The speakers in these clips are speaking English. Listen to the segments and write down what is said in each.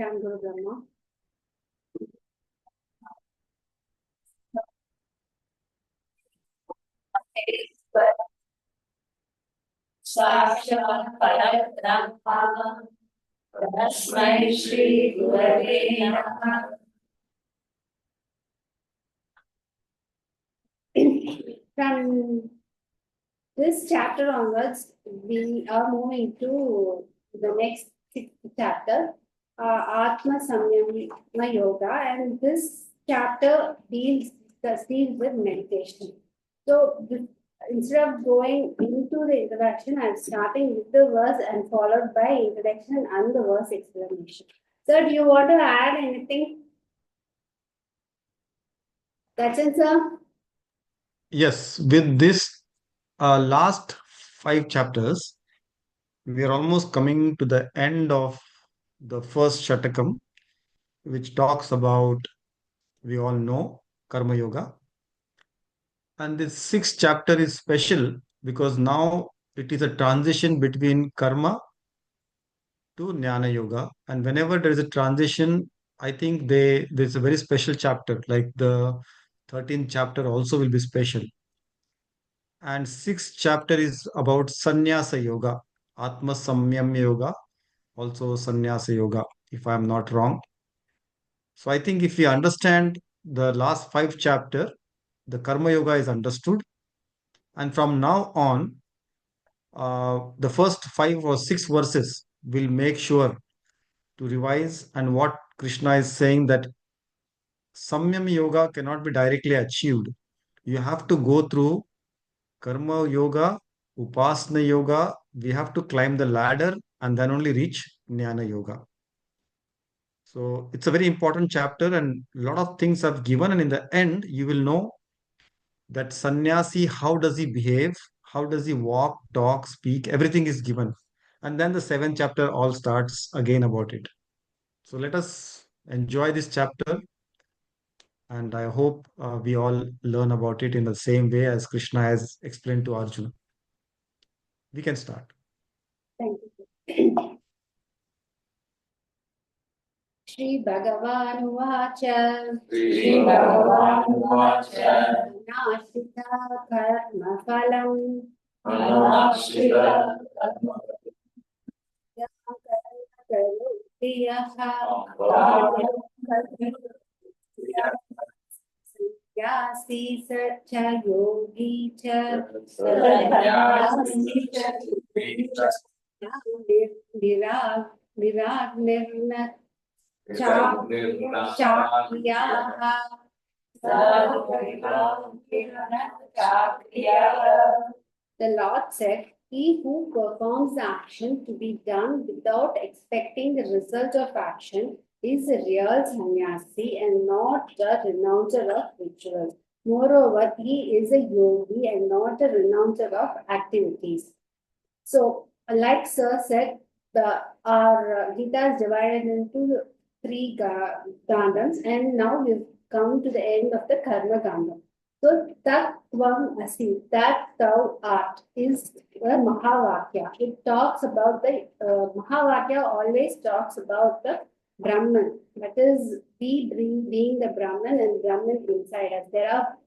Can Guru Brahma. साक्षात् परब्रह्म तस्मै श्री गुरवे नमः. From this chapter onwards, we are moving to the next sixth chapter, Atma Samyama Yoga, and this chapter deals with meditation. So instead of going into the introduction, I'm starting with the verse and followed by introduction and the verse explanation. Sir, do you want to add anything? That's it, sir. Yes, with this last 5 chapters, we are almost coming to the end of the first Shatakam, which talks about, we all know, Karma Yoga. And this sixth chapter is special because now it is a transition between Karma to Jnana Yoga. And whenever there is a transition, I think there's a very special chapter, like the 13th chapter also will be special. And sixth chapter is about Sannyasa Yoga, Atma Samyam Yoga, also Sannyasa Yoga, if I'm not wrong. So I think if we understand the last 5 chapter, the Karma Yoga is understood. And from now on, the first 5 or 6 verses will make sure to revise. And what Krishna is saying that Samyam Yoga cannot be directly achieved. You have to go through Karma Yoga, Upasana Yoga. We have to climb the ladder and then only reach Jnana Yoga. So it's a very important chapter and a lot of things are given. And in the end, you will know that sannyasi, how does he behave? How does he walk, talk, speak? Everything is given. And then the seventh chapter all starts again about it. So let us enjoy this chapter. And I hope we all learn about it in the same way as Krishna has explained to Arjuna. We can start. Thank you. Shri Bhagavan Vacha Shri Bhagavan Vacha Nashita Karma Phalam Anashita Yasi Satya Yogi Cha Virag Nirnat Chakriyaha The Lord said, he who performs the action to be done without expecting the result of action is a real sannyasi and not the renouncer of rituals. Moreover, he is a yogi and not a renouncer of activities. So, like Sir said, our Gita is divided into 3 gandhams, and now we've come to the end of the Karma Gandham. So, Tat Tvam Asi, that thou art, is a Mahavakya. It talks about the Mahavakya always talks about the Brahman. That is, we being the Brahman and Brahman inside us. There are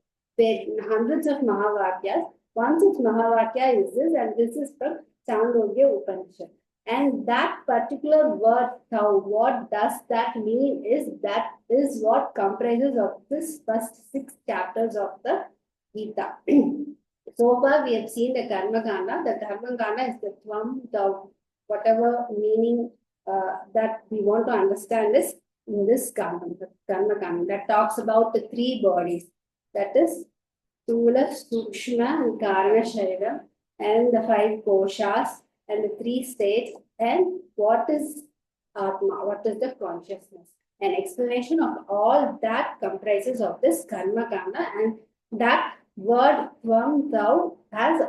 hundreds of Mahavakyas. One such Mahavakya is this, and this is from Chandogya Upanishad. And that particular word, thou, what does that mean that is what comprises of this first 6 chapters of the Gita. So far we have seen the Karma Kanda. The Karma Kanda is the Tvam, the whatever meaning that we want to understand is in this Kanda, the Karma Kanda, that talks about the 3 bodies. That is Stula, Sukshma, and Karana Sharira, and the 5 koshas, and the 3 states, and what is Atma, what is the consciousness. An explanation of all that comprises of this Karma Kanda, and that word Tvam, thou has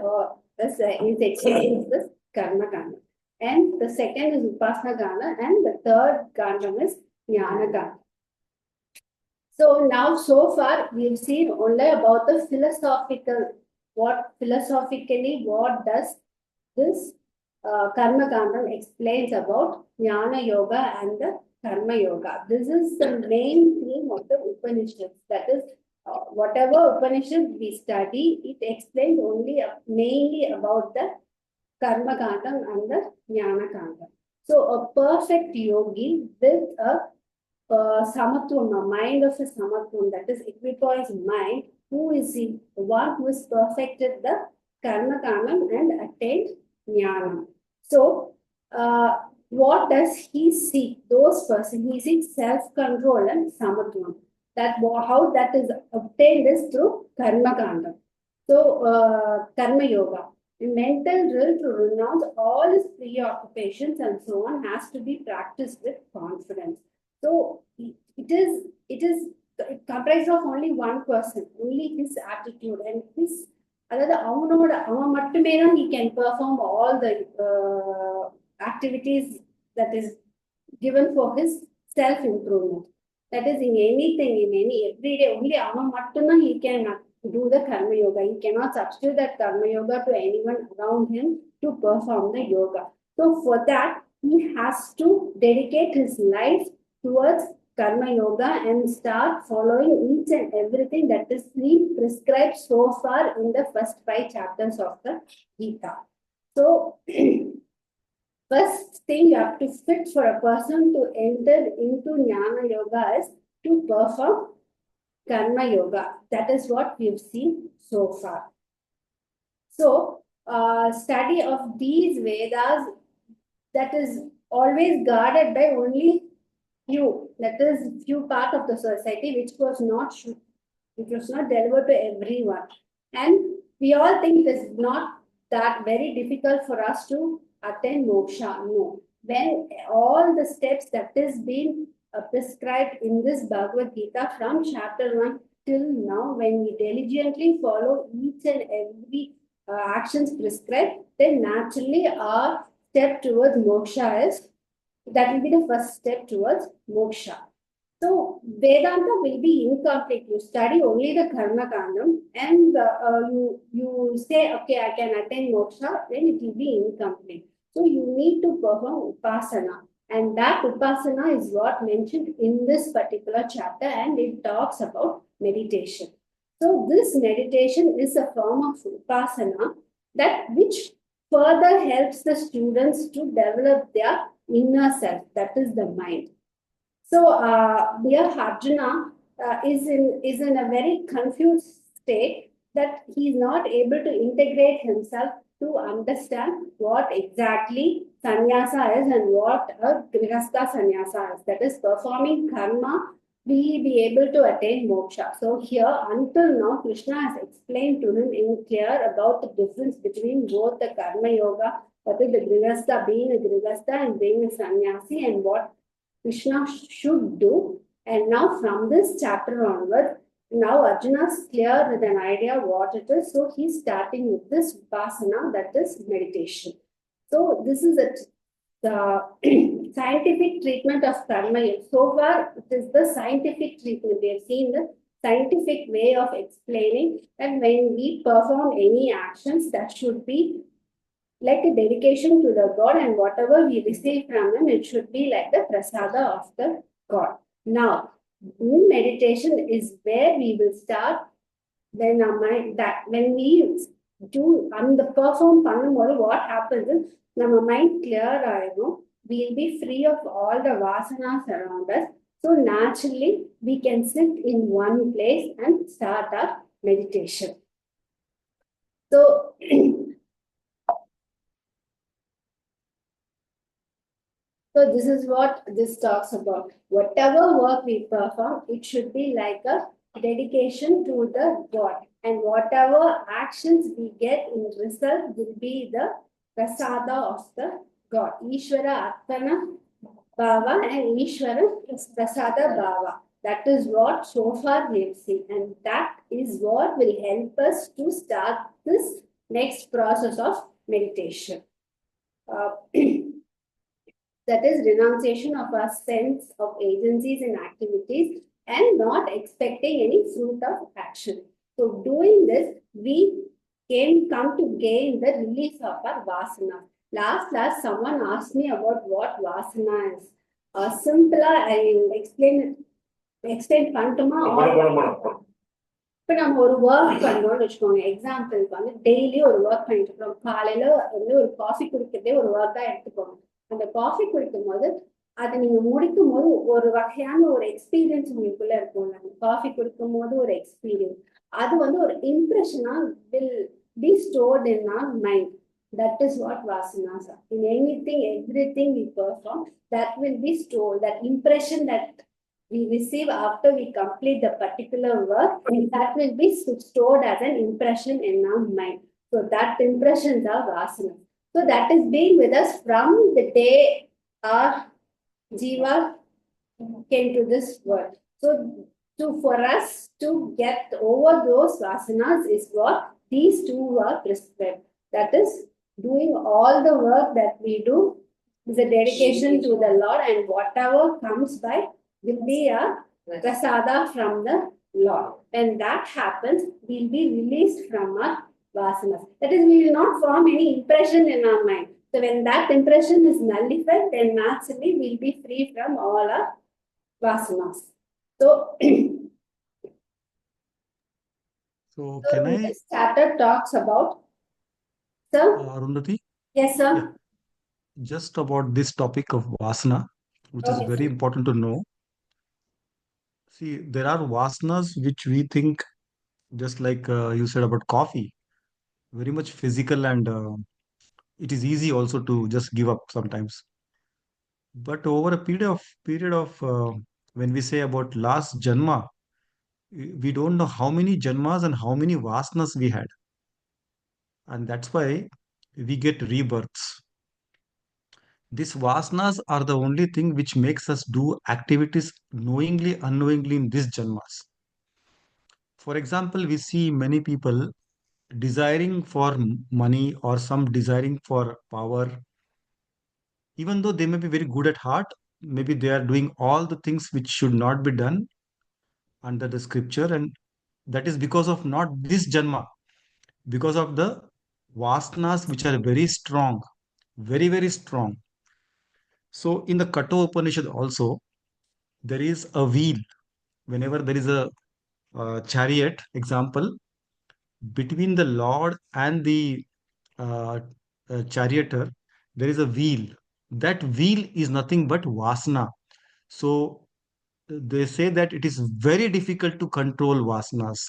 is explained this Karma Kanda. And the second is Upasana Kanda, and the third Kanda is Jnana Kanda. So now, so far, we've seen only about the philosophically, what does this Karma Kandam explains about Jnana Yoga and the Karma Yoga. This is the main theme of the Upanishads. That is, whatever Upanishad we study, it explains only mainly about the Karma Kandam and the Jnana Kandam. So, a perfect yogi with a samatvam, a mind of a samatvam, that is equipoise mind, who is he? The one who has perfected the Karma Kandam and attained Jnana. So, what does he seek? Those persons, he seeks self-control and samatvam. That how that is obtained is through Karma Kandam. So, Karma Yoga. The mental drill to renounce all his preoccupations and so on has to be practiced with confidence. So it comprised of only one person, only his attitude and his அதாவது அவன் மட்டுமே தான் he can perform all the activities that is given for his self improvement. That is in anything, in any everyday, only அவன் மட்டும்தான் he can do the karma yoga. He cannot substitute that karma yoga to anyone around him to perform the yoga. So for that, he has to dedicate his life towards karma yoga and start following each and everything that is prescribed so far in the first 5 chapters of the Gita. So first thing you have to fit for a person to enter into Jnana Yoga is to perform Karma Yoga. That is what we've seen so far. So, study of these Vedas, that is always guarded by only few, that is few part of the society, which was not delivered to everyone. And we all think it is not that very difficult for us to attain moksha. No. When all the steps that is being prescribed in this Bhagavad Gita from chapter 1 till now, when we diligently follow each and every actions prescribed, then naturally our step towards moksha is, that will be the first step towards moksha. So Vedanta will be incomplete. You study only the Karma Kandam and you say, okay, I can attain moksha, then it will be incomplete. So you need to perform upasana. And that upasana is what mentioned in this particular chapter, and it talks about meditation. So this meditation is a form of upasana that which further helps the students to develop their inner self, that is the mind. So, dear Arjuna is in a very confused state that he is not able to integrate himself to understand what exactly sannyasa is and what a grihastha sannyasa is. That is, performing karma, we be able to attain moksha. So here, until now, Krishna has explained to him in clear about the difference between both the karma yoga, what is the grihastha, being a grihastha and being a sannyasi, and what Krishna should do. And now from this chapter onward, now Arjuna is clear with an idea what it is. So he's starting with this upasana, that is meditation. So this is the scientific treatment of karma. So far, it is the scientific treatment. We have seen the scientific way of explaining that when we perform any actions, that should be like a dedication to the God, and whatever we receive from him, it should be like the prasada of the God. Now, in meditation is where we will start when our mind, that when we do and the perform pannumbodhu, what happens is our mind clear aayum, we will be free of all the vasanas around us. So naturally we can sit in one place and start our meditation. So So this is what this talks about. Whatever work we perform, it should be like a dedication to the God. And whatever actions we get in result will be the prasada of the God. Ishvara Arpana Bhava and Ishvara Prasada Bhava. That is what so far we have seen. And that is what will help us to start this next process of meditation. That is renunciation of our sense of agencies and activities and not expecting any fruit of action. So doing this, we can come to gain the release of our vasana. Last, someone asked me about what vasana is. Simpler, I will explain பண்ணட்டுமா? இப்போ நம்ம ஒரு work பண்றோம்னு வச்சுக்கோங்க. எக்ஸாம்பிளுக்கு வந்து daily ஒரு work பண்ணிட்டு இருக்கோம். காலையில வந்து ஒரு காஃபி குடிக்கிறதே ஒரு ஒர்க்கா எடுத்துக்கோங்க. அந்த காஃபி குடிக்கும் போது அதை நீங்க முடிக்கும் போது ஒரு வகையான ஒரு எக்ஸ்பீரியன்ஸ் உங்களுக்குள்ள இருக்கும்ல. அந்த காஃபி குடிக்கும் போது ஒரு எக்ஸ்பீரியன்ஸ், அது வந்து ஒரு இம்ப்ரெஷனா will be stored in our mind. That is what vasanas are. In anything, everything we perform, that will be stored. That impression that we receive after we complete the particular work, and that will be stored as an impression in our mind. So that impressions are vasanas. So that is being with us from the day our jiva came to this world. So for us to get over those vasanas is what these two are prescribed. That is doing all the work that we do is a dedication to the Lord, and whatever comes by will be a prasada from the Lord. When that happens, we'll be released from our vasanas. That is, we will not form any impression in our mind. So when that impression is nullified, then naturally we'll be free from all our vasanas. So, So can I, this chapter talks about, sir? Arundhati, Yes, sir. yeah, just about this topic of vasana, which is Okay, very sir. important to know. See, there are vasanas which we think, just like you said about coffee, very much physical, and it is easy also to just give up sometimes. But over a period of when we say about last janma, we don't know how many janmas and how many vasanas we had, and that's why we get rebirths. These vasanas are the only thing which makes us do activities knowingly, unknowingly in these janmas. For example, we see many people desiring for money or some desiring for power, even though they may be very good at heart, maybe they are doing all the things which should not be done under the scripture, and that is because of not this janma, because of the vasanas which are very strong, very, very strong. So in the Kato Upanishad also, there is a wheel. Whenever there is a chariot example, between the Lord and the uh, charioteer, there is a wheel. That wheel is nothing but vasana. So they say that it is very difficult to control vasanas,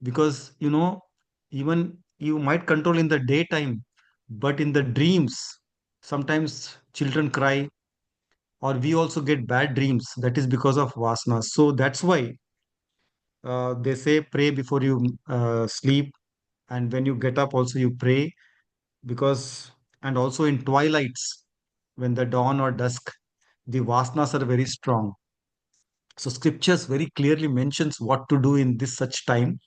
because even you might control in the daytime, but in the dreams, sometimes children cry, or we also get bad dreams. That is because of vasanas. So that's why they say pray before you sleep, and when you get up also you pray, because and also in twilights, when the dawn or dusk, the vasanas are very strong. So scriptures very clearly mentions what to do in this such time,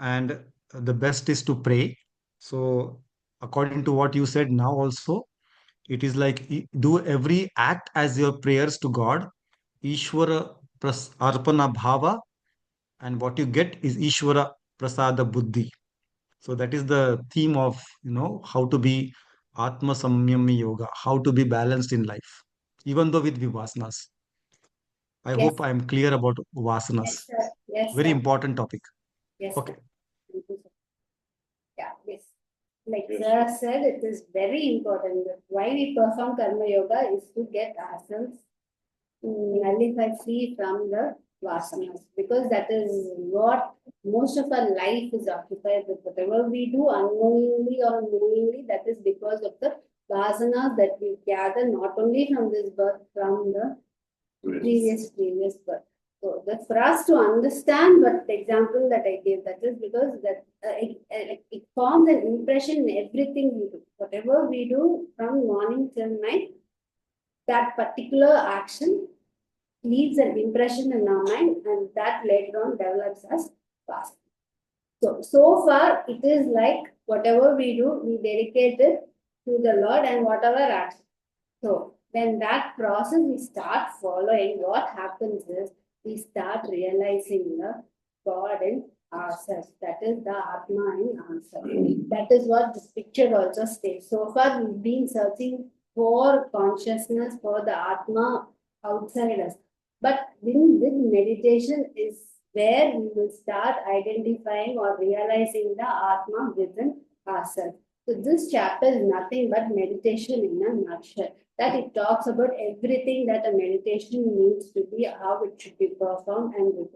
and the best is to pray. So according to what you said now also, it is like do every act as your prayers to God. Ishvara arpana bhava, and what you get is Ishvara prasada buddhi. So that is the theme of how to be Atma Samyami Yoga, how to be balanced in life, even though with Vipasanas. I Yes, hope I am clear about Vasanas. yes, sir. Yes, Very sir. important topic. Yes, Okay. sir. Thank you, sir. Yeah, yes. Like sir said, it is very important that why we perform Karma Yoga is to get ourselves nullified, free from the vasanas, because that is what most of our life is occupied with. Whatever we do unknowingly or knowingly, that is because of the vasanas that we gather not only from this birth, from the previous birth. So that's for us to understand what the example that I gave. That is because that it forms an impression in everything we do. Whatever we do from morning till night, that particular action leaves an impression in our mind, and that later on develops as past. So far it is like whatever we do, we dedicate it to the Lord, and whatever action. So when that process we start following, what happens is we start realizing the God in ourselves. That is the Atma in ourselves. That is what this picture also states. So far we've been searching for consciousness, for the Atma outside us. But with meditation is where we will start identifying or realizing the Atma within ourselves. So this chapter is nothing but meditation in a nutshell. That it talks about everything that a meditation needs to be, how it should be performed, and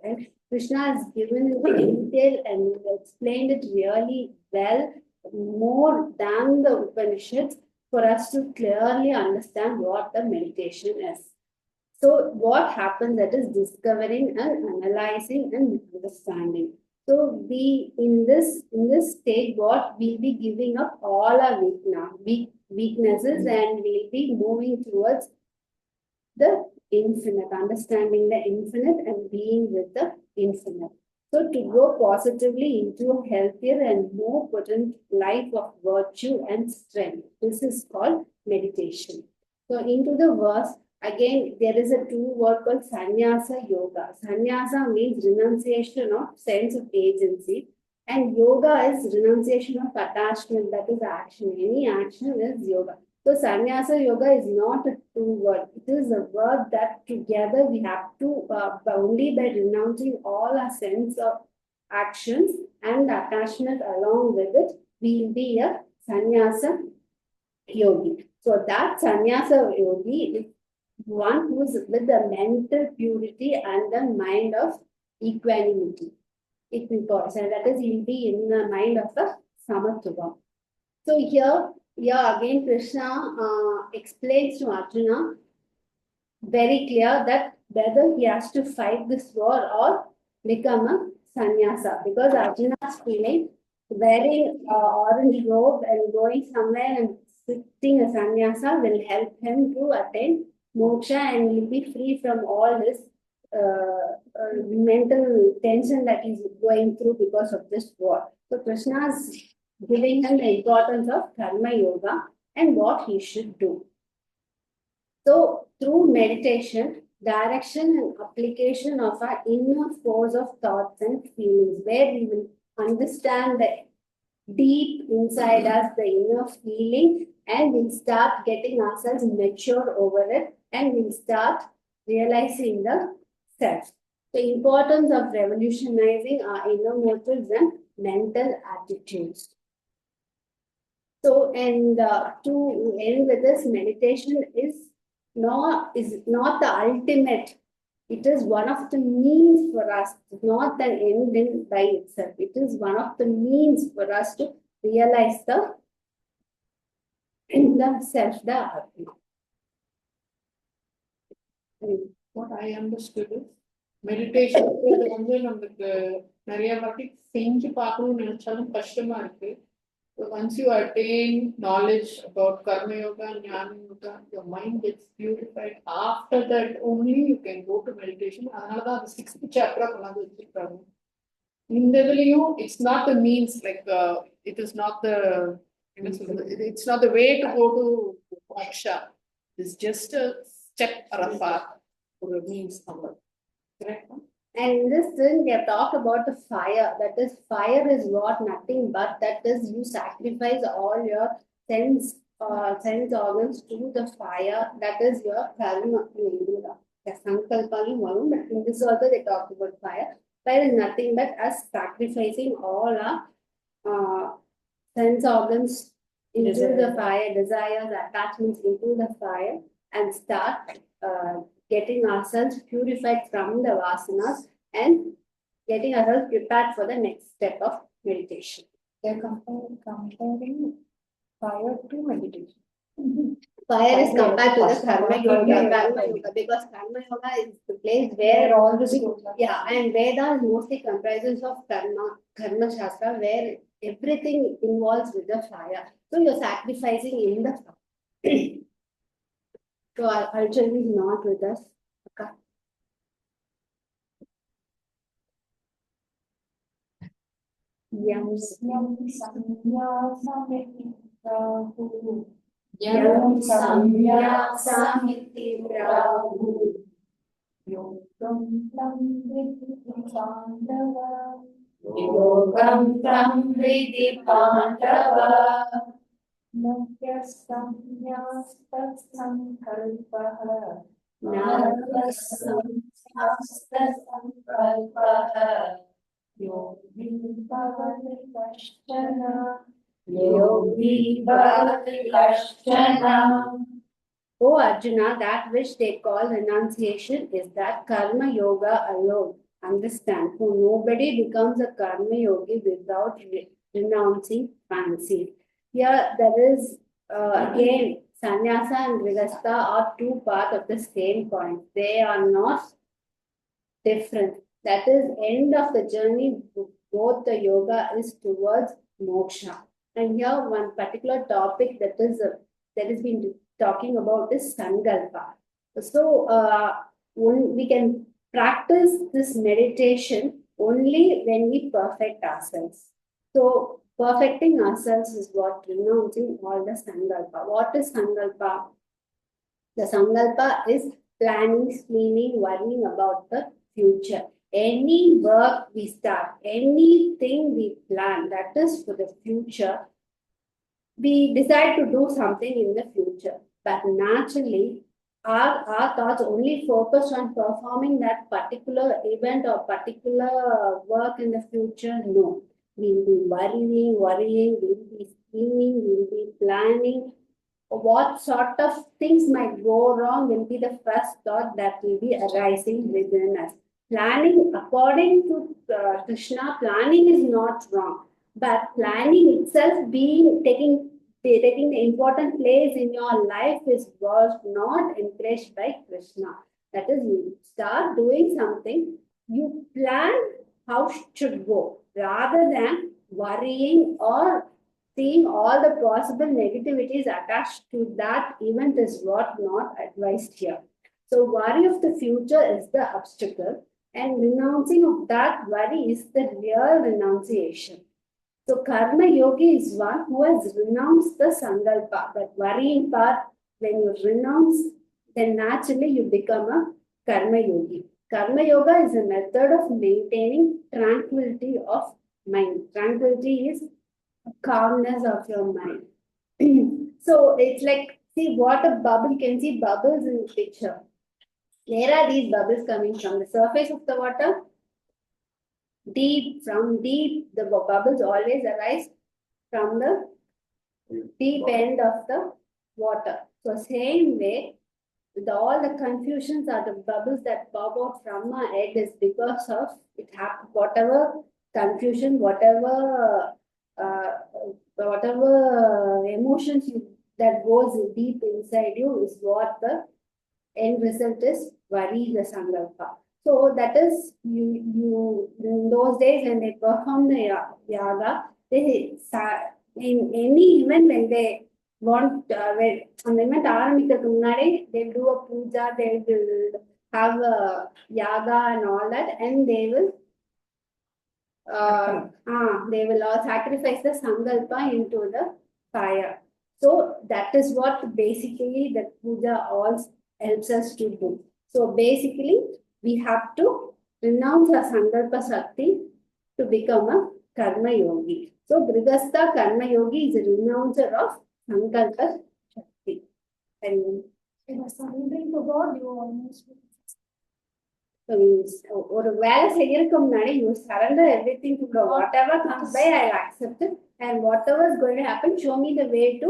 Krishna has given it in detail and explained it really well, more than the Upanishads, for us to clearly understand what the meditation is. So what happens, that is discovering and analyzing and understanding. So we in this stage, what we'll be giving up all our weaknesses, and we'll be moving towards the infinite, understanding the infinite and being with the infinite. So to go positively into a healthier and more potent life of virtue and strength. This is called meditation. So into the verse, again, there is a two word called sannyasa yoga. Sannyasa means renunciation of sense of agency. And yoga is renunciation of attachment, that is action. Any action is yoga. So sannyasa yoga is not a two word. It is a word that together we have to only by renouncing all our sense of actions and attachment along with it, we will be a sannyasa yogi. So that sannyasa yogi is one who is with the mental purity and the mind of equanimity. Equipoise, and that is he'll be in the mind of a samatva. So here again Krishna explains to Arjuna very clear that whether he has to fight this war or become a sannyasa, because Arjuna is feeling wearing orange robe and going somewhere and sitting a sannyasa will help him to attain moksha, and he'll be free from all his mental tension that he's going through because of this war. So Krishna is giving him the importance of karma yoga and what he should do. So through meditation, direction and application of our inner force of thoughts and feelings, where we will understand the deep inside us, the inner feeling, and we'll start getting ourselves mature over it, and we'll start realizing the self. The importance of revolutionizing our inner motives and mental attitudes. So, and to end with this, meditation is not the ultimate. It is one of the means for us, not an end in by itself. It is one of the means for us to realize the self, the Atma. What I understood is meditation வந்து நமக்கு நிறைய வாட்டி செஞ்சு பார்க்கணும்னு நினைச்சாலும் கஷ்டமா இருக்கு. So once you attain knowledge about karma yoga and jnana yoga, your mind gets purified. After that only you can go to meditation. அதனால தான் அது 6th chapter கொண்டாந்து வச்சிருக்காங்க. இந்த இதுலயும் it's not the means, like it is not the it's not the way to go to moksha. It's just a step or a path or a means number. Correct? And in this thing, we have talked about the fire. That is, fire is what? Nothing but that is you sacrifice all your sense organs to the fire. That is your karma. But in this also they talk about fire. Fire is nothing but us sacrificing all our sense organs into the fire, desires, attachments into the fire, and start getting ourselves purified from the vasanas and getting ourselves prepared for the next step of meditation. They're comparing fire to meditation. Fire is compared to the karma yoga, because karma yoga is the place where all this goes on. Yeah, and Veda mostly comprises of karma shastra, where everything involves with the fire. So you're sacrificing in the fire. So our culture is not with us. Okay. Yam samyasamitti prahu Yogam tam yogam tam vidhi pandava नव्यसंन्यास्तत्सङ्कल्पः Navasam- नव्यसंन्यास्तसङ्कल्पः योगी भवति कश्चन योगी भवति कश्चन O Arjuna, that which they call renunciation is that karma yoga alone. Understand, for nobody becomes a karma yogi without renouncing fancy. Here, there is again sannyasa and grihastha are two parts of the same coin. They are not different. That is, end of the journey, both the yoga is towards moksha. And here, one particular topic that has been talking about is sankalpa. So, we can practice this meditation only when we perfect ourselves. So, perfecting ourselves is what renouncing all the sankalpa. What is sankalpa? The sankalpa is planning, scheming, worrying about the future. Any work we start, anything we plan, that is for the future. We decide to do something in the future, but naturally, our thoughts only focus on performing that particular event or particular work in the future. No, we'll be worrying, we'll be scheming, we'll be planning. What sort of things might go wrong will be the first thought that will be arising within us. Planning, according to Krishna, planning is not wrong, but planning itself being taking the important place in your life was not encouraged by Krishna. That is, you start doing something, you plan how it should go rather than worrying or seeing all the possible negativities attached to that event is what not advised here. So worry of the future is the obstacle and renouncing of that worry is the real renunciation. So karma yogi is one who has renounced the sankalpa, but worrying part, when you renounce, then naturally you become a karma yogi. Karma yoga is a method of maintaining tranquility of mind. Tranquility is calmness of your mind. So it's like, see what a bubble, you can see bubbles in the picture. Where are these bubbles coming from? The surface of the water? From deep, the bubbles always arise from the deep end of the water. So same way, with all the confusions are the bubbles that pop out from our head is because of it happened, whatever confusion, whatever emotions that goes deep inside you is what the end result is worry, the sankalpa. So that is you in those days when they perform the yaga, they in any event when they want when அந்த event ஆரம்பிக்கிறதுக்கு முன்னாடி they do a puja, they will have a yaga and all that, and they will all sacrifice the sankalpa into the fire. So that is what basically the puja all helps us to do. So basically, we have to renounce our sankalpa shakti to become a karma yogi. So grihastha karma yogi is a renouncer of sankalpa shakti. And surrendering to God, you almost so ஒரு வேலை செய்யறதுக்கு முன்னாடி you surrender everything to God. Whatever comes by, I'll accept it. And whatever is going to happen, show me the way to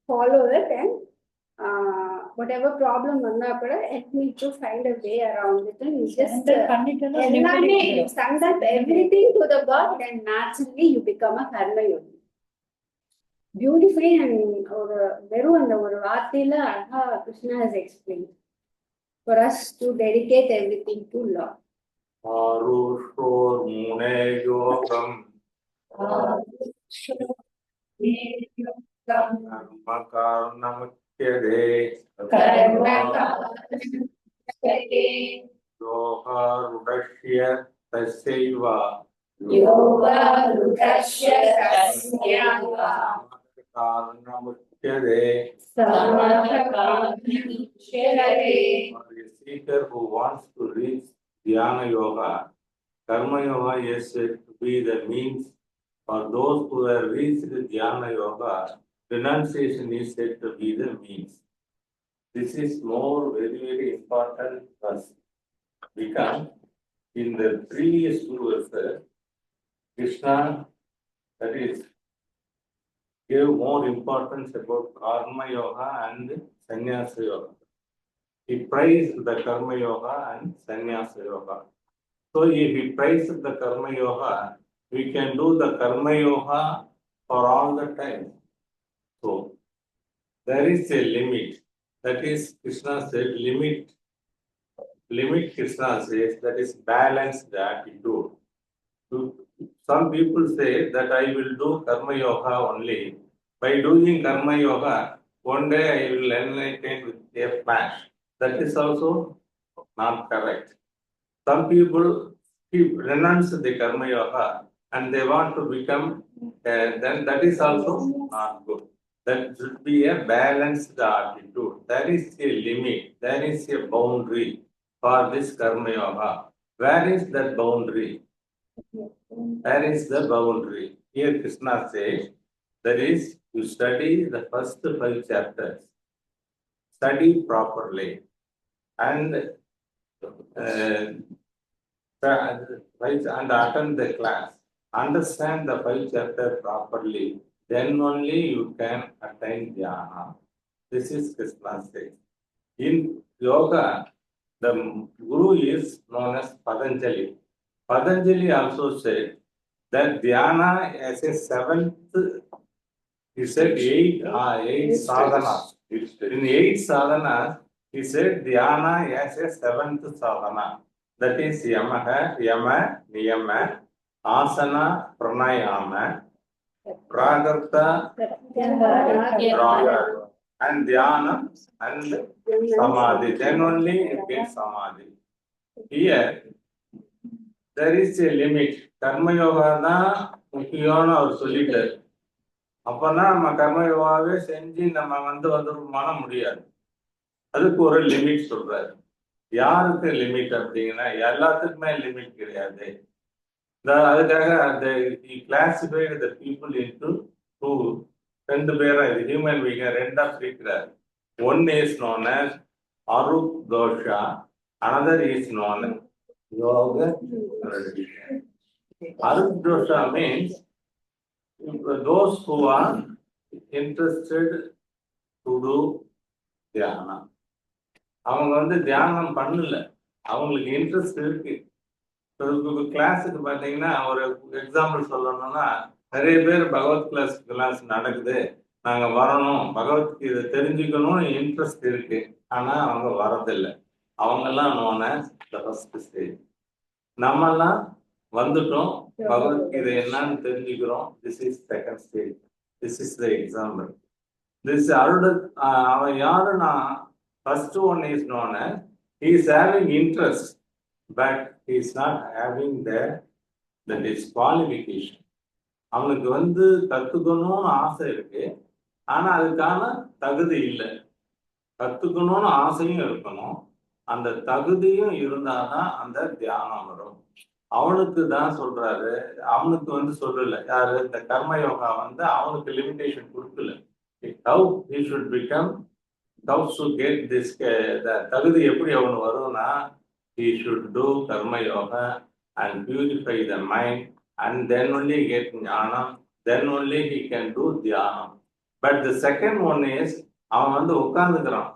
follow it. And whatever problem வந்தா கூட help me to find a way around it. And you just எல்லாமே you surrender everything to the God, then naturally you become a karma yogi. Beautifully and ஒரு வெறும் அந்த ஒரு வார்த்தையில அழகா Krishna has explained for us to dedicate everything to Lord. Arushor mune yogam karma karnamutyade yoga rudashya tasyaiva karnamutyade. For a seeker who wants to reach Jnana Yoga, Karma Yoga is said to be the means for those who have reached Jnana Yoga renunciation is said to be the means. This is more very important for us because in the previous two verses, Krishna, that is, gave more importance about karma yoga and sannyasa yoga. He praised the karma yoga and sannyasa yoga. So if we praised the karma yoga, we can do the karma yoga for all the time. So there is a limit. That is, Krishna said, limit. Limit, Krishna says, that is balanced attitude. Some people say that I will do karma yoga only. By doing karma yoga, one day I will enlighten with a flash. That is also not correct. Some people renounce the karma yoga and they want to become, then that is also not good. That should be a balanced attitude. There is a limit, there is a boundary for this karma yoga. Where is that boundary? Where is the boundary? Here Krishna says, there is, you study the first 5 chapters, study properly, and and attend the class, understand the 5 chapters properly, then only you can attain jnana. This is Krishna says. In yoga, the guru is known as Patanjali. Patanjali also said that dhyana as a 7th, he said 8 sadhanas. In 8 sadhanas, he said dhyana as a 7th sadhana. That is yamaha, yama, niyama, asana, pranayama, pragartha, praga, and dhyana and samadhi. Then only it gets samadhi. Here, there is a limit. Karma yoga தான் முக்கியம்னு அவர் சொல்லிட்டார். அப்பனா நம்ம கர்ம யோகாவே செஞ்சு நம்ம வந்துருமான முடியாது. அதுக்கு ஒரு லிமிட் சொல்றாரு. யாருக்கு லிமிட் அப்படிங்கன்னா எல்லாத்துக்குமே லிமிட் கிடையாது. அதுக்காக அந்த கிளாசிஃபைடு த பீப்புள் இன்டு 2 பேரா இது ஹியூமன் பீயிங் 2ஆ பிரிக்கிறார். One is known as Arup dosha, another is known as yoga. Arup dosha means those who are interested to do dhyana. அவங்க தியானம் பண்ணல, அவங்களுக்கு இன்ட்ரெஸ்ட் இருக்கு. கிளாஸுக்கு பார்த்தீங்கன்னா ஒரு எக்ஸாம்பிள் சொல்லணும்னா, நிறைய பேர் பகவத் கிளாஸ் நடக்குது, நாங்க வரணும், பகவத்கீதை தெரிஞ்சுக்கணும் இன்ட்ரெஸ்ட் இருக்கு, ஆனா அவங்க வரதில்லை. அவங்கெல்லாம் நோன ஃபர்ஸ்ட் ஸ்டேஜ். நம்மெல்லாம் வந்துட்டோம், பகவத்கீதை என்னன்னு தெரிஞ்சுக்கிறோம். This is second stage. This is the example. This அவன் யாருன்னா, first one is known he is having interest, but he is not having that is qualification. அவனுக்கு கத்துக்கணும்னு ஆசை இருக்கு, ஆனா அதுக்கான தகுதி இல்லை. கத்துக்கணும்னு ஆசையும் இருக்கணும், அந்த தகுதியும் இருந்தாதான் அந்த தியானம் வரும். அவனுக்கு தான் சொல்றாரு, அவனுக்கு சொல்லல. யாரு? இந்த கர்ம யோகா அவனுக்கு லிமிடேஷன் கொடுக்கல. How he should become, how to get this, தகுதி எப்படி அவனுக்கு வரும்னா, he should do karma yoga and purify the mind and then only get jnana, then only he can do dhyana. But the second one is, அவன் உட்கார்ந்துக்கிறான்,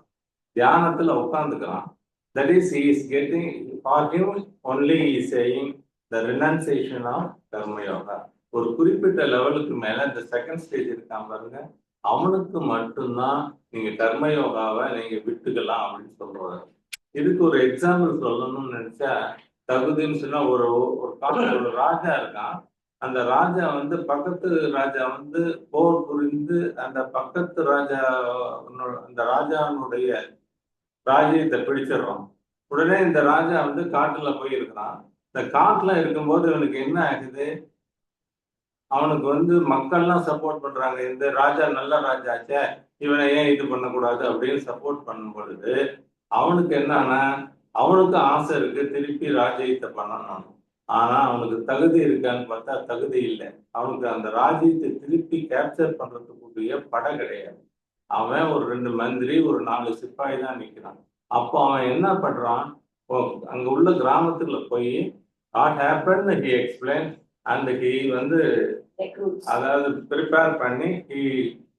தியானத்துல உட்கார்ந்துக்கிறான். That is, he is getting, for him only he is saying the renunciation of karma yoga. ஒரு குறிப்பிட்ட லெவலுக்கு மேல இந்த second stage இருக்கான் பாருங்க, அவனுக்கு மட்டும்தான் நீங்க கர்ம யோகாவை நீங்க விட்டுக்கலாம் அப்படின்னு சொல்றாரு. இதுக்கு ஒரு எக்ஸாம்பிள் சொல்லணும்னு நினைச்சா, தகுதின்னு சொன்னா, ஒரு ராஜா இருக்கான். அந்த ராஜா பக்கத்து ராஜா போர் புரிந்து அந்த பக்கத்து ராஜா, அந்த ராஜாவுடைய ராஜ்யத்தை பிடிச்சிடறான். உடனே இந்த ராஜா காட்டுல போயிருக்கிறான். இந்த காட்டுல இருக்கும்போது இவனுக்கு என்ன ஆகுது, அவனுக்கு மக்கள்லாம் சப்போர்ட் பண்றாங்க, இந்த ராஜா நல்ல ராஜாச்சே, இவனை ஏன் இது பண்ணக்கூடாது அப்படின்னு சப்போர்ட் பண்ணும் பொழுது அவனுக்கு என்னன்னா, அவனுக்கு ஆசை இருக்கு திருப்பி ராஜ்யத்தை பண்ணணும். ஆனா அவனுக்கு தகுதி இருக்கான்னு பார்த்தா தகுதி இல்லை. அவனுக்கு அந்த ராஜ்யத்தை திருப்பி கேப்சர் பண்றதுக்குரிய படை கிடையாது. அவன் ஒரு 2 மந்திரி, ஒரு 4 சிப்பாய் தான் நிக்கிறான். அப்போ அவன் என்ன பண்றான், அங்க உள்ள கிராமத்துல போய் what happen he explain and he வந்து அதாவது ப்ரிப்பேர் பண்ணி he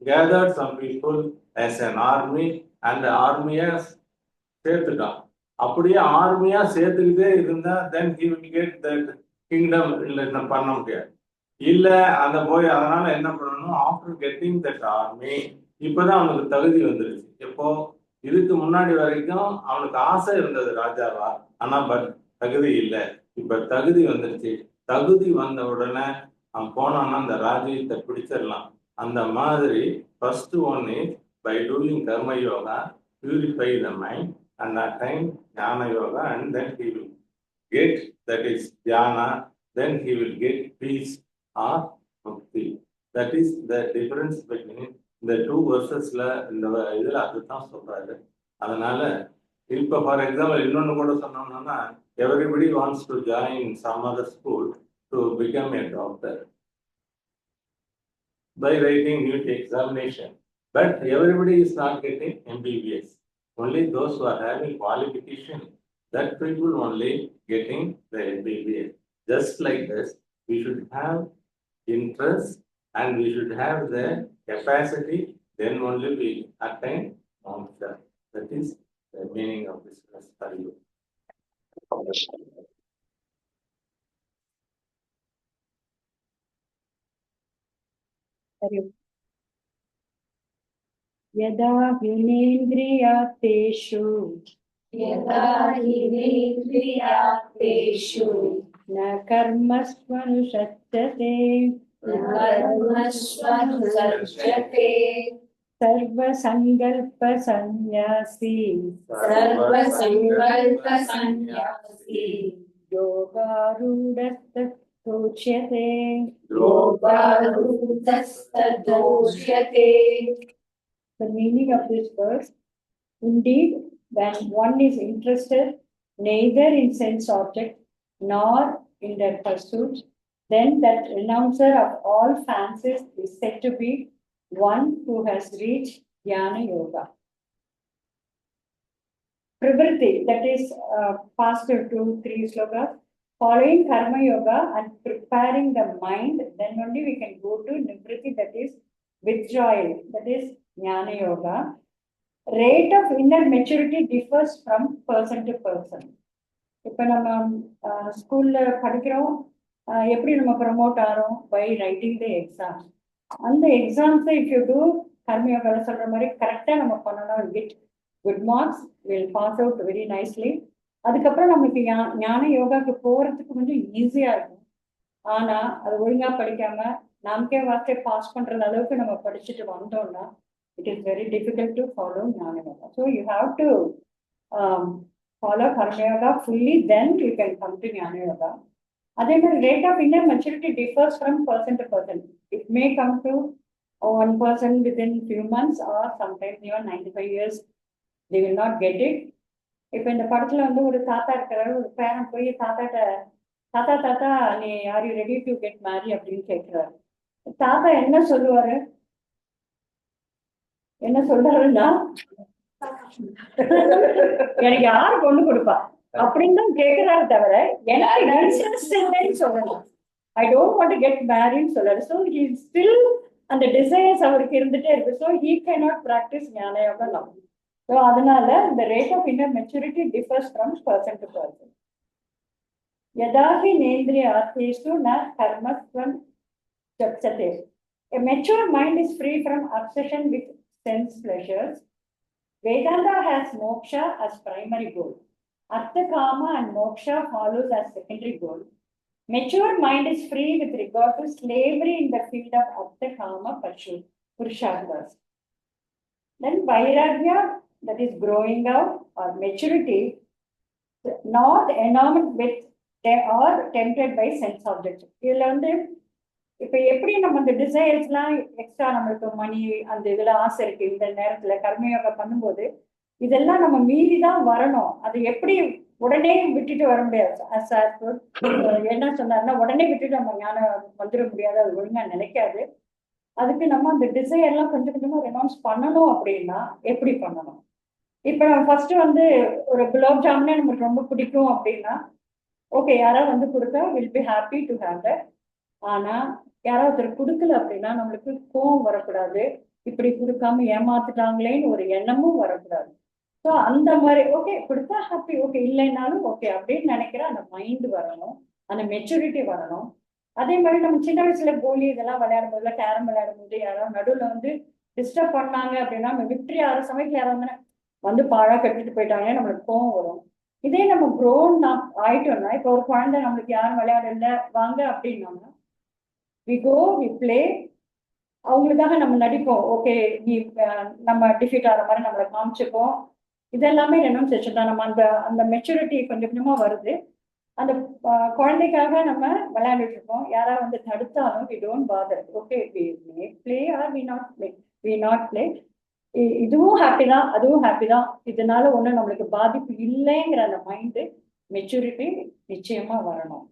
gathered some people as an army அந்த ஆர்மியை சேர்த்துட்டான். அப்படியே ஆர்மியா சேர்த்துக்கிட்டே இருந்தா then he will get that kingdom. இல்லை பண்ண முடியாது. இல்ல அந்த போய் அதனால என்ன பண்ணணும், ஆஃப்டர் கெட்டிங் தட் ஆர்மி இப்பதான் அவனுக்கு தகுதி வந்துருச்சு. எப்போ இதுக்கு முன்னாடி வரைக்கும் அவனுக்கு ஆசை இருந்தது ராஜாவா, ஆனா பட் தகுதி இல்லை. இப்ப தகுதி வந்துருச்சு. தகுதி வந்த உடனே அவன் போனான்னா அந்த ராஜ்யத்தை பிடிச்சிடலாம். அந்த மாதிரி first one is by doing karma yoga purify the mind and attain Jnana Yoga, and then he will get, that is Jnana, then he will get peace or Mukti. That is the difference between the two verses. இந்த இதில் அதுதான் சொல்றாரு. அதனால இப்போ for example இன்னொன்று கூட சொன்னோம்னா, everybody wants to join some other school to become a doctor by writing NEET examination, but everybody is not getting MBBS. Only those who are having qualification, that people only getting the MBBS. Just like this, we should have interest and we should have the capacity, then only we attain moksha. That is the meaning of this verse for you. यदा हिनेन्द्रियार्थेषु न कर्मस्वनुषज्जते सर्वसङ्कल्पसन्न्यासी योगारूढस्तदोच्यते. The meaning of this verse: indeed, when one is interested neither in sense object nor in their pursuits, then that renouncer of all fancies is said to be one who has reached Jnana Yoga. Privritti, that is past 2-3 slokas, following Karma Yoga and preparing the mind, then only we can go to Nivritti, that is withdrawal, that is Jnana Yoga. Rate of inner maturity differs from person to person. இப்போ நம்ம ஸ்கூல்ல படிக்கிறோம், எப்படி நம்ம promote ஆகிறோம், by writing the exam. அந்த எக்ஸாம்ஸை if you do கர்மயோகால சொல்ற மாதிரி கரெக்டாக நம்ம பண்ணணும், get good marks, will pass out very nicely. அதுக்கப்புறம் நமக்கு ஞான யோகாவுக்கு போகிறதுக்கு கொஞ்சம் ஈஸியாக இருக்கும். ஆனால் அது ஒழுங்காக படிக்காம நமக்கே வார்த்தை பாஸ் பண்ணுற அளவுக்கு நம்ம படிச்சுட்டு வந்தோம்னா it is very difficult to follow Jnana Yoga. So you have to follow Karma Yoga fully, then you can come to Jnana Yoga. Other than rate of inner maturity differs from person to person. It may come to one person within few months, or sometimes even 95 years, they will not get it. இப்போ இந்த படத்துல வந்து ஒரு தாத்தா இருக்கிறாரு, ஒரு பேரன் போய் தாத்தா நீ are you ready to get மேரி அப்படின்னு கேட்கிறாரு. தாத்தா என்ன சொல்லுவாரு, என்ன சொல்றாருன்னா, எனக்கு யாரு பொண்ணு கொடுப்பா அப்படின்னு தான் கேட்கிறாரு தவிர எனக்கு சொல்லலாம். I don't want to get மேரின்னு சொல்றாரு. ஸோ ஹி ஸ்டில் அந்த டிசைர்ஸ் அவருக்கு இருந்துட்டே இருக்கு. ஸோ ஹீ கேனாட் பிராக்டிஸ் ஞான யோகா நவ். ஸோ அதனால இந்த rate of inner maturity differs from person to person. யதாஹி நேந்திரியார்த்தேஷு ந கர்மத்வம் சப்சதே. A mature mind is free from obsession with sense pleasures. Vedanta has moksha as primary goal. Artha, kama and moksha follows as secondary goal. Mature mind is free with regard to slavery in the field of artha, kama, purusharthas. Then vairagya, that is growing out or maturity, not enamored with or tempted by sense objects. இப்போ எப்படி நம்ம இந்த டிசைர்ஸ்லாம் extra நம்மளுக்கு மணி அந்த இதில் ஆசை இருக்கு, இந்த நேரத்தில் கர்மயோகா பண்ணும்போது இதெல்லாம் நம்ம மீறி தான் வரணும். அது எப்படி உடனே விட்டுட்டு வர முடியாது. என்ன சொன்னாருன்னா உடனே விட்டுட்டு நம்ம ஞானம் வந்துட முடியாது, அது ஒழுங்கா நினைக்காது. அதுக்கு நம்ம அந்த டிசையர்லாம் கொஞ்சம் கொஞ்சமா ரெனவுன்ஸ் பண்ணணும். அப்படின்னா எப்படி பண்ணணும்? இப்ப நம்ம ஃபர்ஸ்ட் ஒரு குலாப் ஜாமுனே நமக்கு ரொம்ப பிடிக்கும் அப்படின்னா, ஓகே, யாராவது கொடுத்தா will be happy to have that. ஆனா யாராவது ஒருத்தர் கொடுக்கல அப்படின்னா நம்மளுக்கு கோவம் வரக்கூடாது, இப்படி கொடுக்காம ஏமாத்துட்டாங்களேன்னு ஒரு எண்ணமும் வரக்கூடாது. ஸோ அந்த மாதிரி ஓகே கொடுத்தா ஹாப்பி, ஓகே இல்லைன்னாலும் ஓகே அப்படின்னு நினைக்கிற அந்த மைண்ட் வரணும், அந்த மெச்சூரிட்டி வரணும். அதே மாதிரி நம்ம சின்ன வயசுல கோலி இதெல்லாம் விளையாடும் போதுல, கேரம் விளையாடும் போது யாராவது நடுவில் டிஸ்டர்ப் பண்ணாங்க அப்படின்னா நம்ம விக்டரி ஆகிற சமயத்துல யாராவது பாழா கட்டிட்டு போயிட்டாங்க, நம்மளுக்கு கோவம் வரும். இதே நம்ம க்ரோன் ஆயிட்டோம்னா, இப்போ ஒரு குழந்தை நம்மளுக்கு யாரும் விளையாடல வாங்க அப்படின்னா we go, we play, அவங்களுக்காக நம்ம நடிப்போம். ஓகே நீ நம்ம டிஃபீட் ஆகிற மாதிரி நம்மளை காமிச்சுப்போம். இதெல்லாமே ரெனவுன்சியேஷன் தான். நம்ம அந்த அந்த மெச்சூரிட்டி கொஞ்சம் கொஞ்சமா வருது. அந்த குழந்தைக்காக நம்ம விளையாண்டுட்டு இருக்கோம். யாராவது தடுத்தாலும் we don't bother. Okay we may play or we not play. இதுவும் ஹாப்பி தான், அதுவும் ஹாப்பி தான். இதனால ஒன்றும் நம்மளுக்கு பாதிப்பு இல்லைங்கிற அந்த மைண்டு மெச்சூரிட்டி நிச்சயமா வரணும்.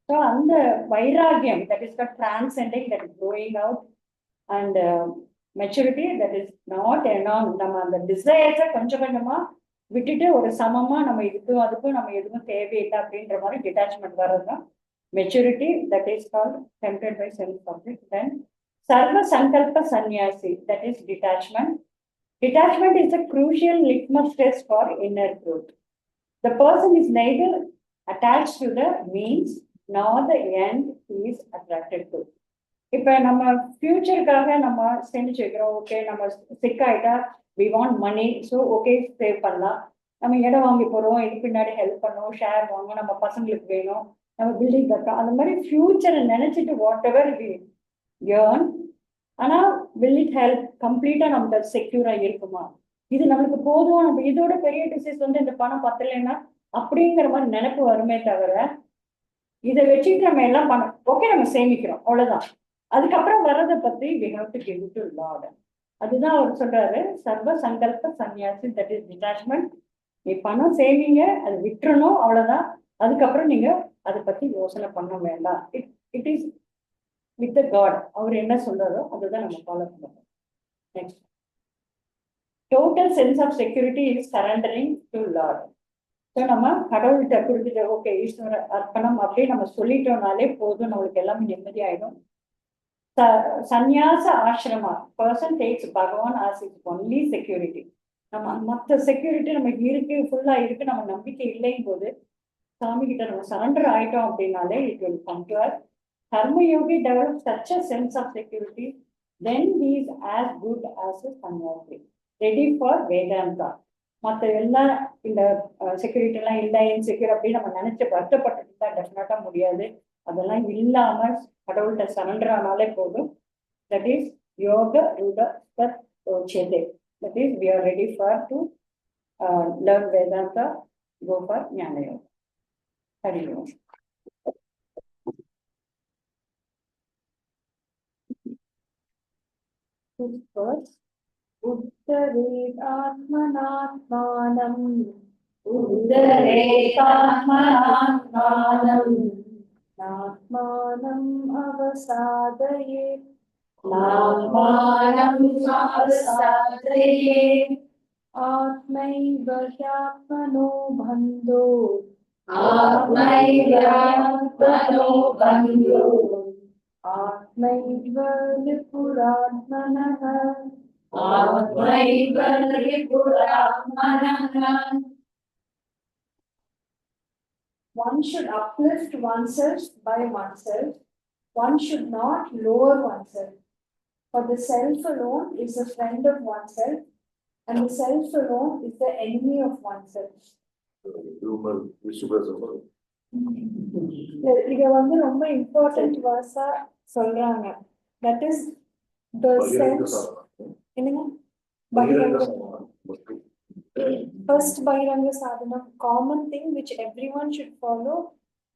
ஸோ அந்த வைராகியம், that is the transcending, that is going out, and maturity that is not Inam. நம்ம அந்த டிசைர்ஸை கொஞ்சம் கொஞ்சமா விட்டுட்டு ஒரு சமமா நம்ம இதுக்கும் அதுக்கும் நம்ம எதுவும் தேவையில்லை அப்படின்ற மாதிரி டிட்டாச்மெண்ட் வர்றது தான் maturity. That is called tempted by self public. Then சர்வ சங்கல்ப சந்நியாசி, that is detachment. Detachment is a crucial litmus test for inner growth. The person is neither attached to the means nor the end he is attracted to. இப்ப நம்ம ஃபியூச்சருக்காக நம்ம சேமிச்சு வைக்கிறோம். Okay நம்ம sick ஆயிட்டா we want money, so okay save பண்ணலாம். நம்ம இடம் வாங்கி போறோம், இதுக்கு பின்னாடி ஹெல்ப் பண்ணுவோம், ஷேர் வாங்குவோம், நம்ம பசங்களுக்கு வேணும், நம்ம பில்டிங் கட்டுறோம். அந்த மாதிரி ஃபியூச்சரை நினைச்சிட்டு வாட் எவர் வி ஏர்ன், ஆனா will it help கம்ப்ளீட்டா நமக்கு செக்யூரா இருக்குமா, இது நம்மளுக்கு போதும், நம்ம இதோட பெரிய டிசீஸ் இந்த பணம் பத்தலைன்னா அப்படிங்கிற மாதிரி நினைப்பு வருமே தவிர, இதை வச்சுட்டு நம்ம எல்லாம் பண்ண ஓகே நம்ம சேமிக்கிறோம் அவ்வளவுதான். அதுக்கப்புறம் வர்றதை பத்தி we have to give it to Lord. அதுதான் அவர் சொல்றாரு சர்வ சங்கல்ப சன்னியாசி, தட் இஸ் டிட்டாச்மெண்ட். நீ பணம் சேமிங்க, அது விட்டுறணும் அவ்வளவுதான். அதுக்கப்புறம் நீங்க அதை பத்தி யோசனை பண்ண வேண்டாம். It is with God. அவர் என்ன சொல்றாரோ அதுதான் நம்ம ஃபாலோ பண்ணணும். Next, total sense of security is surrendering to lord. So நம்ம கடவுள்கிட்ட கொடுத்துட்டு ஓகே ஈஸ்வர அர்ப்பணம் அப்படின்னு நம்ம சொல்லிட்டோம்னாலே போதும், நம்மளுக்கு எல்லாமே நிம்மதி ஆயிடும். சந்நியாச ஆசிரமா, பர்சன் டேக்ஸ் பகவான் ஆஸ் இஸ் ஒன்லி செக்யூரிட்டி. நம்ம மற்ற செக்யூரிட்டி நமக்கு இருக்கு, ஃபுல்லா இருக்கு, நம்ம நம்பிக்கை இல்லையும் போது சாமி கிட்ட நம்ம சரண்டர் ஆயிட்டோம் அப்படின்னாலே it will come to us. Karma Yogi develops such a sense of security, then he is as good as a sannyasi, ready for Vedanta. மற்ற எல்லாம் இந்த செக்யூரிட்டி எல்லாம் இல்லை, இன்செக்யூர் அப்படின்னு நம்ம நினைச்சு வருத்தப்பட்டு தான் டெஃபினட்டா முடியாது. அதெல்லாம் இல்லாம கடவுள்கிட்ட சரண்டர் ஆனாலே போதும். தட் இஸ் யோக ரூட தத் ஓச்சேதே. That is we are ready for to learn Vedanta, go for Jnana Yoga. Hari Om. First, Uttaretmatmanam, Uttaretmatmanam, Natmanam avasadaye, Natmanam avasadaye, Atmaiva hyatmano bandho, Atmaiva hyatmano bandho, Atmaiva Ripuratmanah, Atmaiva Ripuratmanah. One should uplift oneself by oneself. One should not lower oneself. For the self alone is a friend of oneself, and the self alone is the enemy of oneself. இது ரொம்ப important versa சொல்றாங்க. That is the sense. என்னங்க first பகிரங்க சாதனம், common thing which everyone should follow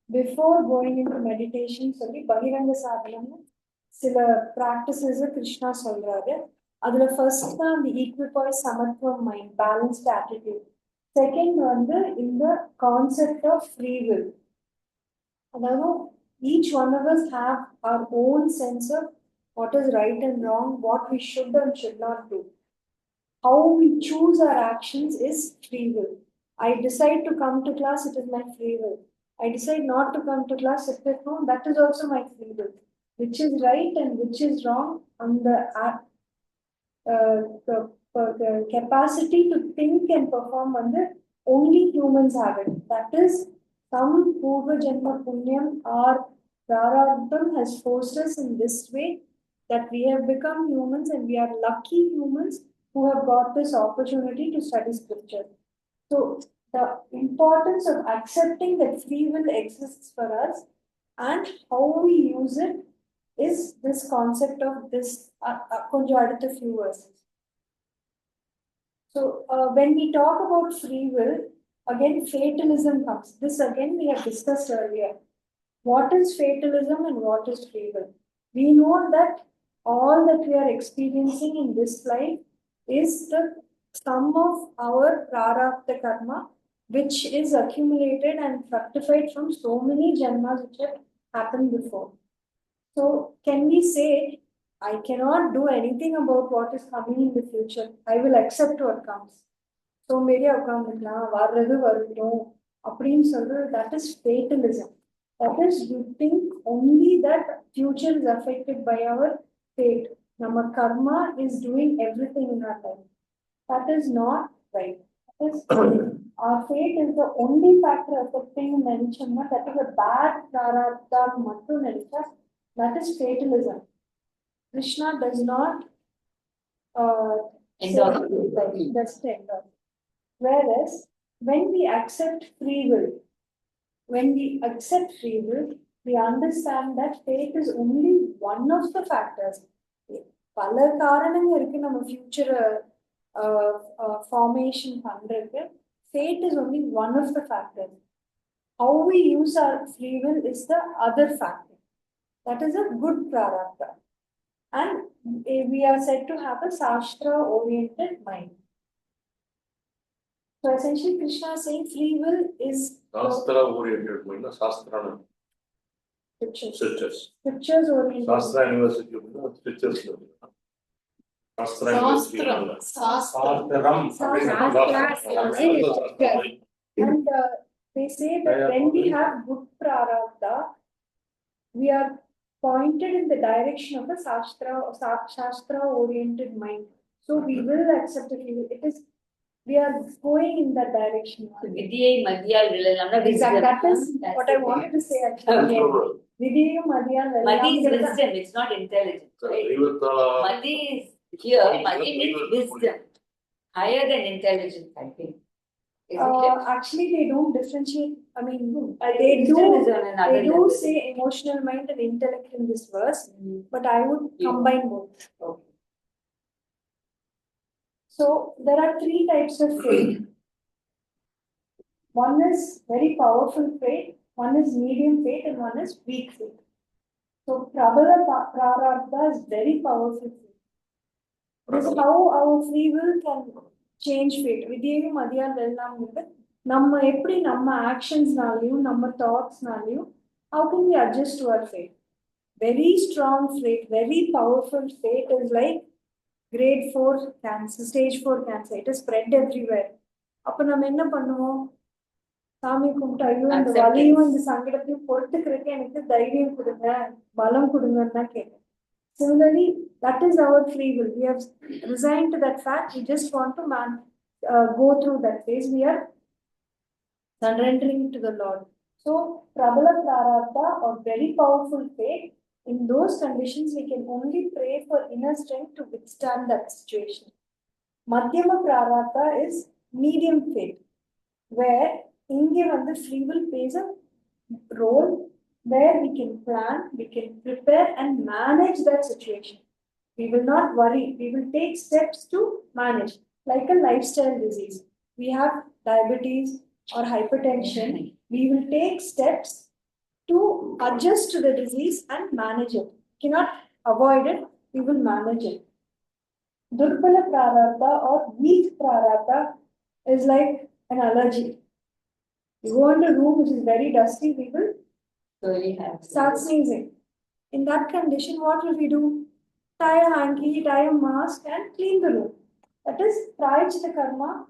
before going into meditation சொல்லி பகிரங்க சாதனம் சில பிராக்டிசஸ் கிருஷ்ணா சொல்றாரு. அதுல ஃபர்ஸ்ட் தான் அந்த ஈக்விபாய்ஸ் சமத்துவம் mind, balanced attitude. Second in the concept of free will. Now, each one of us have our own sense of what is right and wrong, what we should and should not do. How we choose our actions is free will. I decide to come to class, it is my free will. I decide not to come to class, it is no, that is also my free will. Which is right and which is wrong, and the capacity to think and perform only humans have it. That is, some Purva Janma Punyam or Prarabdham has forced us in this way that we have become humans, and we are lucky humans who have got this opportunity to study scripture. So the importance of accepting that free will exists for us and how we use it is this concept of this konja adutha few verses. So when we talk about free will, again fatalism comes. This again we have discussed earlier. What is fatalism and what is free will? We know that all that we are experiencing in this life is the sum of our prarabdha karma, which is accumulated and fructified from so many janmas which have happened before. So can we say, I cannot do anything about what is coming in the future. I will accept what comes. So maybe உட்காந்துக்கலாம் வர்றது வரட்டும் அப்படின்னு சொல்றது, that is fatalism. That is, you think only that future is affected by our fate. Nama karma is doing everything in our life. That is not right. That is, our fate is the only factor affecting mentioned. That is a bad prarabdha mattu nenicha. That is fatalism. Krishna does not endorse. Whereas when we accept free will, we understand that fate is only one of the factors. பல காரணங்கள் இருக்கு நம்ம ஃபியூச்சரை formation பண்றதுக்கு. Fate is only one of the factors. How we use our free will is the other factor. That is a good prarabdha. And we are said to have a Shastra-oriented mind. So essentially, Krishna is saying free will is Shastra-oriented mind, Shastra. Scriptures. Scriptures oriented. Shastra University, scriptures. Shastra University. And they say that when we have good prarabdha, we are pointed in the direction of a Shastra-oriented mind. So we will accept it. It is, we are going in that direction. Exactly. That is what I wanted to say actually. Vidya Madhya Madi is wisdom, it's not intelligence. Right? Madi is here, Madi means wisdom. Higher than intelligence, I think. Actually, they don't differentiate. I mean, they do say emotional mind and intellect in this verse, but I would combine both. Okay. So there are three types of faith. One is very powerful faith, one is medium faith, and one is weak faith. So prabala prarabdha is very powerful faith. This is how our free will can change fate. Vidya Madhya Vellam, நம்ம எப்படி நம்ம actionsனாலையும் நம்ம thoughtsனாலையும் how can we adjust to our fate? Very strong faith, very powerful faith is like grade 4 cancer, stage 4 cancer. It is spread everywhere. அப்ப நம்ம என்ன பண்ணுவோம்? சாமி கும்பிட்டு ஐயோ இந்த வலியும் இந்த சங்கடத்தையும் பொறுத்துக்கிறதுக்கு எனக்கு தைரியம் கொடுங்க, பலம் கொடுங்கன்னு தான் கேட்பேன். Similarly, that is our free will. We have resigned to that fact. We just want to go through that phase. We are surrendering to the Lord. So, prabala prarabdha or very powerful faith, in those conditions, we can only pray for inner strength to withstand that situation. Madhyama prarabdha is medium faith, where inge the free will plays a role, where we can plan, we can prepare and manage that situation. We will not worry. We will take steps to manage, like a lifestyle disease. We have diabetes or hypertension. We will take steps to adjust to the disease and manage it. Cannot avoid it. We will manage it. Durbala prarabdha or weak prarabdha is like an allergy. You go into a room which is very dusty, we will start sneezing. In that condition, what will we do? Tie a hanky, tie a mask, and clean the room. That is prayachita karma,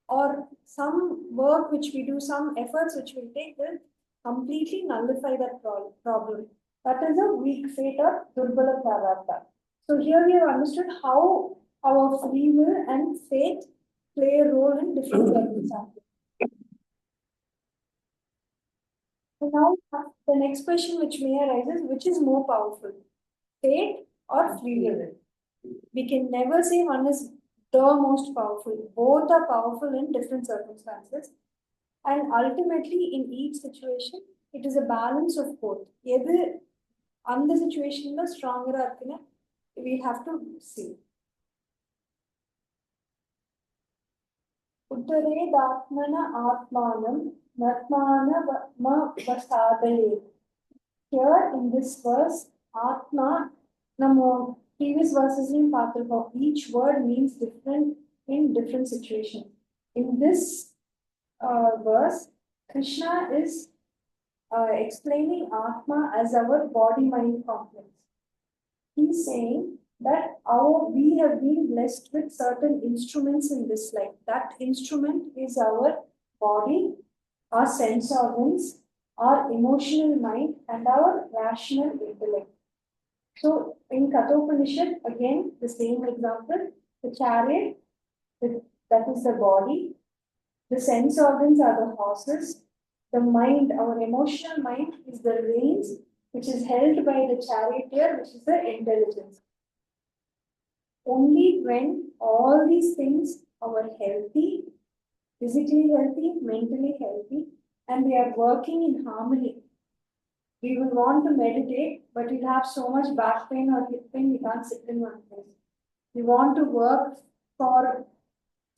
or some work which we do, some efforts which we take will completely nullify that problem. That is a weak fate or durbala prarabdha. So here we have understood how our free will and fate play a role in different circumstances. So now the next question which may arise is, which is more powerful, fate or free will? We can never say one is the most powerful. Both are powerful in different circumstances. And ultimately, in each situation, it is a balance of both. Either on the situation stronger, we have to see. Uttaredatmana atmanam natmana vasadaye. Here in this verse, Atma, Namo, previous verses in Patrika, each word means different in different situations. In this verse, Krishna is explaining Atma as our body-mind complex. He's saying that we have been blessed with certain instruments in this life. That instrument is our body, our sense organs, our emotional mind, and our rational intellect. So in Kathopanishad, again, the same example, the chariot, that is the body, the sense organs are the horses, the mind, our emotional mind is the reins, which is held by the charioteer, which is the intelligence. Only when all these things are healthy, physically healthy, mentally healthy, and they are working in harmony, we will want to meditate, but we'll have so much back pain or hip pain, we can't sit in one place. We want to work for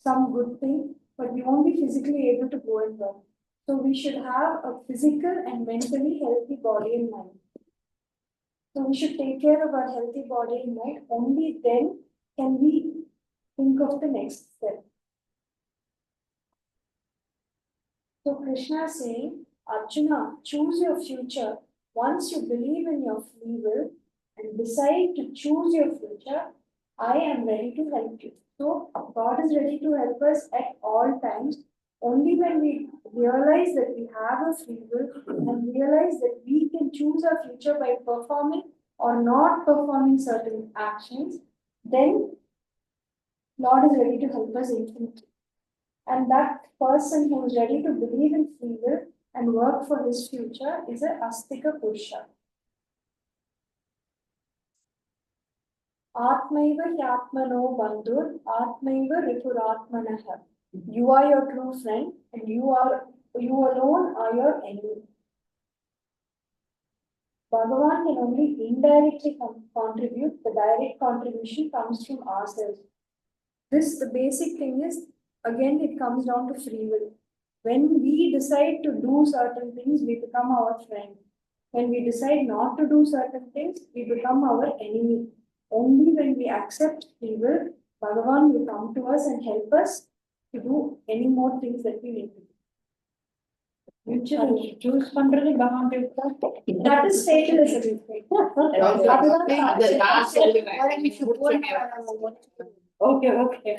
some good thing, but we won't be physically able to go and work. So we should have a physical and mentally healthy body and mind. So we should take care of our healthy body and mind. Only then can we think of the next step. So Krishna is saying, Arjuna, choose your future. Once you believe in your free will and decide to choose your future, I am ready to help you. So God is ready to help us at all times. Only when we realize that we have a free will and realize that we can choose our future by performing or not performing certain actions, then Lord is ready to help us infinitely. And that person who is ready to believe in free will and work for his future is a Astika Purusha. Atmaiva Yatmano Bandhur, Atmaiva Ripuratmanaha. You are your true friend and you alone are your enemy. Bhagavan can only indirectly contribute, the direct contribution comes from ourselves. The basic thing is, again, it comes down to free will. When we decide to do certain things, we become our friend. When we decide not to do certain things, we become our enemy. Only when we accept free will, Bhagavan will come to us and help us to do any more things that we need to do. Choose பண்றது பகவான் That is fatalism. Okay, okay.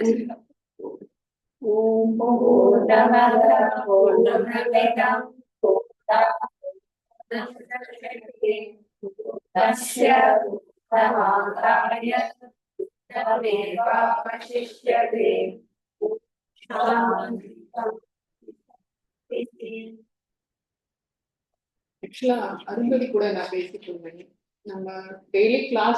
Actually, Arundhati கூட நான் பேசிட்டு இருந்தேன். நம்ம daily class